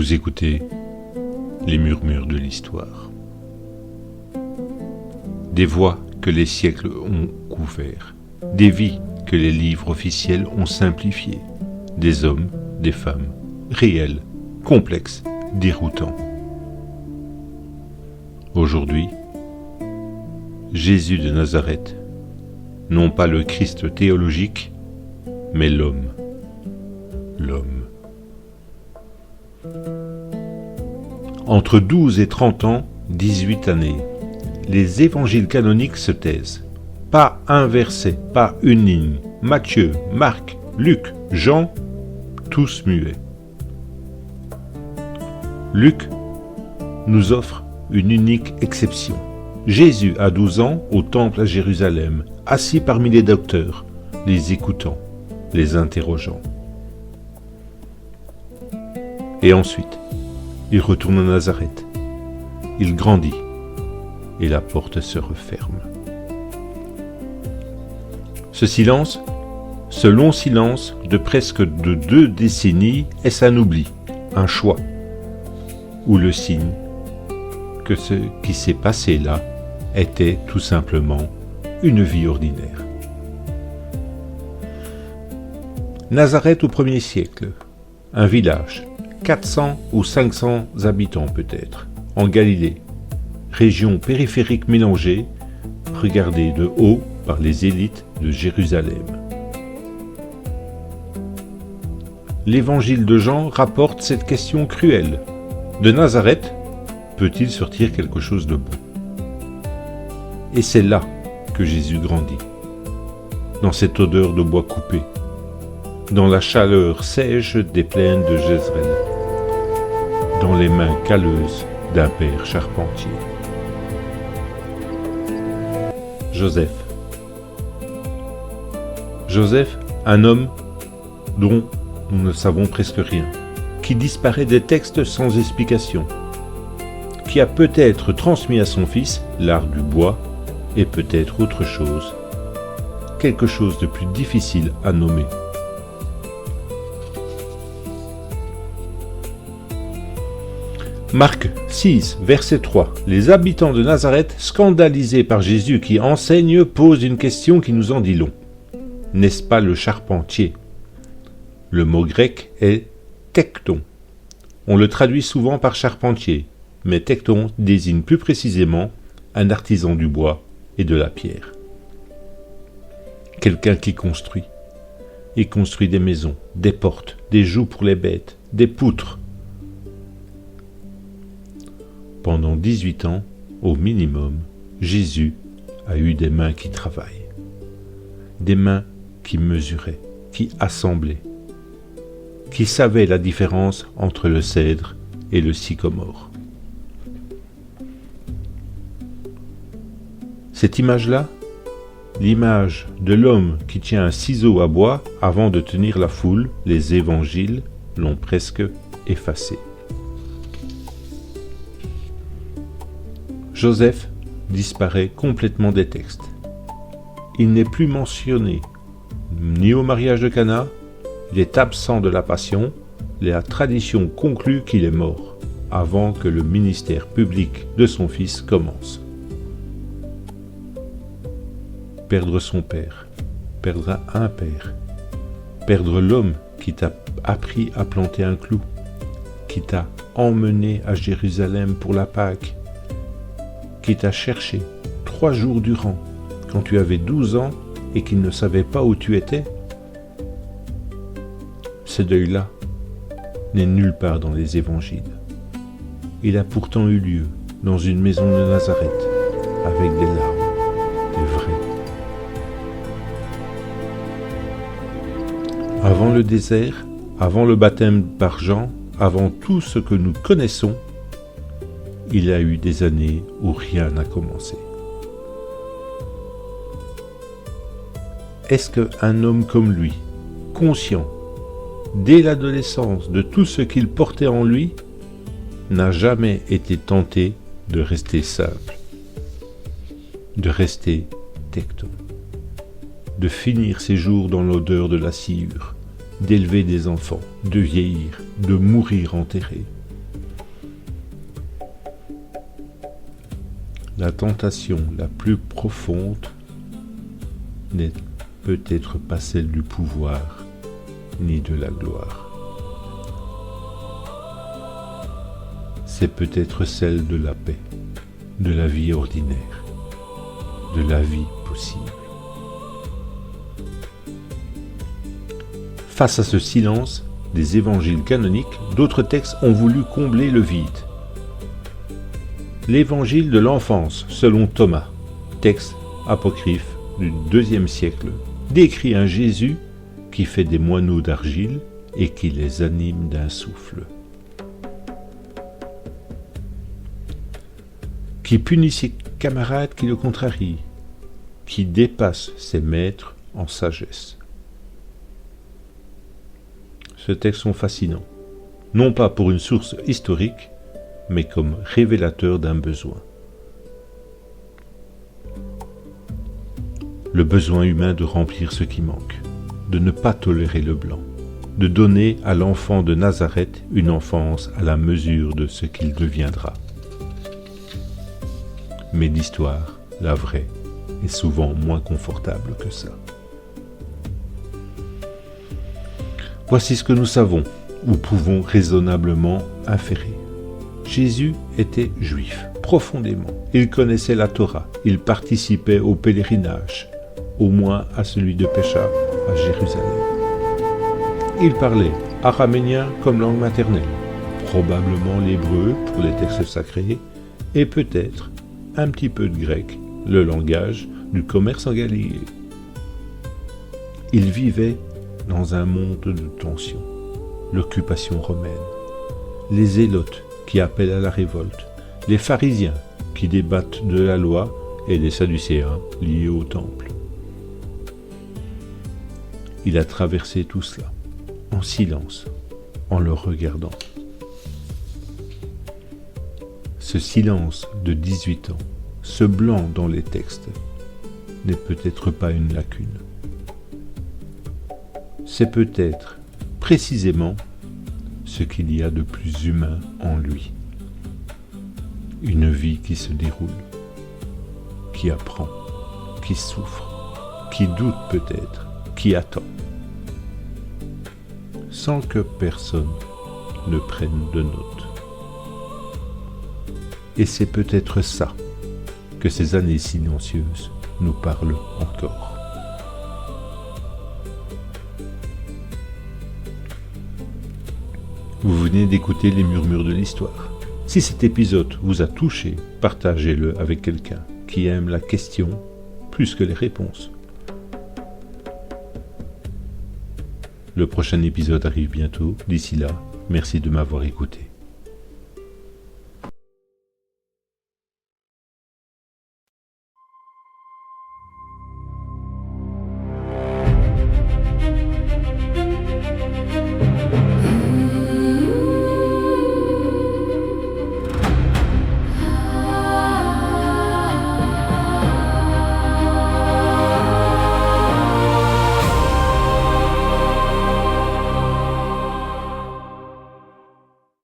Vous écoutez les murmures de l'histoire. Des voix que les siècles ont couverts, des vies que les livres officiels ont simplifiées, des hommes, des femmes, réels, complexes, déroutants. Aujourd'hui, Jésus de Nazareth, non pas le Christ théologique, mais l'homme. Entre 12 et 30 ans, 18 années, les évangiles canoniques se taisent. Pas un verset, pas une ligne. Matthieu, Marc, Luc, Jean, tous muets. Luc nous offre une unique exception. Jésus a 12 ans au temple à Jérusalem, assis parmi les docteurs, les écoutant, les interrogeant. Et ensuite, il retourne à Nazareth. Il grandit et la porte se referme. Ce long silence de presque 2 décennies, est un oubli, un choix, ou le signe que ce qui s'est passé là était tout simplement une vie ordinaire. Nazareth au 1er siècle, un village, 400 ou 500 habitants peut-être, en Galilée, région périphérique mélangée, regardée de haut par les élites de Jérusalem. L'évangile de Jean rapporte cette question cruelle. De Nazareth, peut-il sortir quelque chose de bon ? Et c'est là que Jésus grandit, dans cette odeur de bois coupé, dans la chaleur sèche des plaines de Jezreel, dans les mains calleuses d'un père charpentier. Joseph, un homme dont nous ne savons presque rien, qui disparaît des textes sans explication, qui a peut-être transmis à son fils l'art du bois et peut-être autre chose, quelque chose de plus difficile à nommer. Marc 6, verset 3. Les habitants de Nazareth, scandalisés par Jésus qui enseigne, posent une question qui nous en dit long. N'est-ce pas le charpentier ? Le mot grec est tekton. On le traduit souvent par charpentier, mais tekton désigne plus précisément un artisan du bois et de la pierre. Quelqu'un qui construit. Il construit des maisons, des portes, des jougs pour les bêtes, des poutres. Pendant 18 ans, au minimum, Jésus a eu des mains qui travaillent. Des mains qui mesuraient, qui assemblaient, qui savaient la différence entre le cèdre et le sycomore. Cette image-là, l'image de l'homme qui tient un ciseau à bois avant de tenir la foule, les évangiles l'ont presque effacée. Joseph disparaît complètement des textes. Il n'est plus mentionné ni au mariage de Cana, il est absent de la Passion, la tradition conclut qu'il est mort avant que le ministère public de son fils commence. Perdre son père, perdre un père, perdre l'homme qui t'a appris à planter un clou, qui t'a emmené à Jérusalem pour la Pâque, qui t'a cherché 3 jours durant quand tu avais 12 ans et qu'il ne savait pas où tu étais. Ce deuil-là n'est nulle part dans les évangiles. Il a pourtant eu lieu dans une maison de Nazareth avec des larmes, des vraies. Avant le désert, avant le baptême par Jean, avant tout ce que nous connaissons, il y a eu des années où rien n'a commencé. Est-ce qu'un homme comme lui, conscient, dès l'adolescence, de tout ce qu'il portait en lui, n'a jamais été tenté de rester simple, de rester tekton, de finir ses jours dans l'odeur de la sciure, d'élever des enfants, de vieillir, de mourir enterré, La tentation la plus profonde n'est peut-être pas celle du pouvoir ni de la gloire. C'est peut-être celle de la paix, de la vie ordinaire, de la vie possible. Face à ce silence des évangiles canoniques, d'autres textes ont voulu combler le vide. L'évangile de l'enfance, selon Thomas, texte apocryphe du IIe siècle, décrit un Jésus qui fait des moineaux d'argile et qui les anime d'un souffle. Qui punit ses camarades qui le contrarient, qui dépasse ses maîtres en sagesse. Ce texte sont fascinants, non pas pour une source historique, mais comme révélateur d'un besoin. Le besoin humain de remplir ce qui manque, de ne pas tolérer le blanc, de donner à l'enfant de Nazareth une enfance à la mesure de ce qu'il deviendra. Mais l'histoire, la vraie, est souvent moins confortable que ça. Voici ce que nous savons, ou pouvons raisonnablement inférer. Jésus était juif, profondément. Il connaissait la Torah, il participait au pèlerinage, au moins à celui de Pécha à Jérusalem. Il parlait araméen comme langue maternelle, probablement l'hébreu pour les textes sacrés, et peut-être un petit peu de grec, le langage du commerce en Galilée. Il vivait dans un monde de tension, l'occupation romaine, les zélotes qui appellent à la révolte, les pharisiens qui débattent de la loi et les sadducéens liés au temple. Il a traversé tout cela, en silence, en le regardant. Ce silence de 18 ans, ce blanc dans les textes, n'est peut-être pas une lacune. C'est peut-être, précisément, ce qu'il y a de plus humain en lui. Une vie qui se déroule, qui apprend, qui souffre, qui doute peut-être, qui attend, sans que personne ne prenne de note. Et c'est peut-être ça que ces années silencieuses nous parlent encore. Vous venez d'écouter les murmures de l'histoire. Si cet épisode vous a touché, partagez-le avec quelqu'un qui aime la question plus que les réponses. Le prochain épisode arrive bientôt. D'ici là, merci de m'avoir écouté.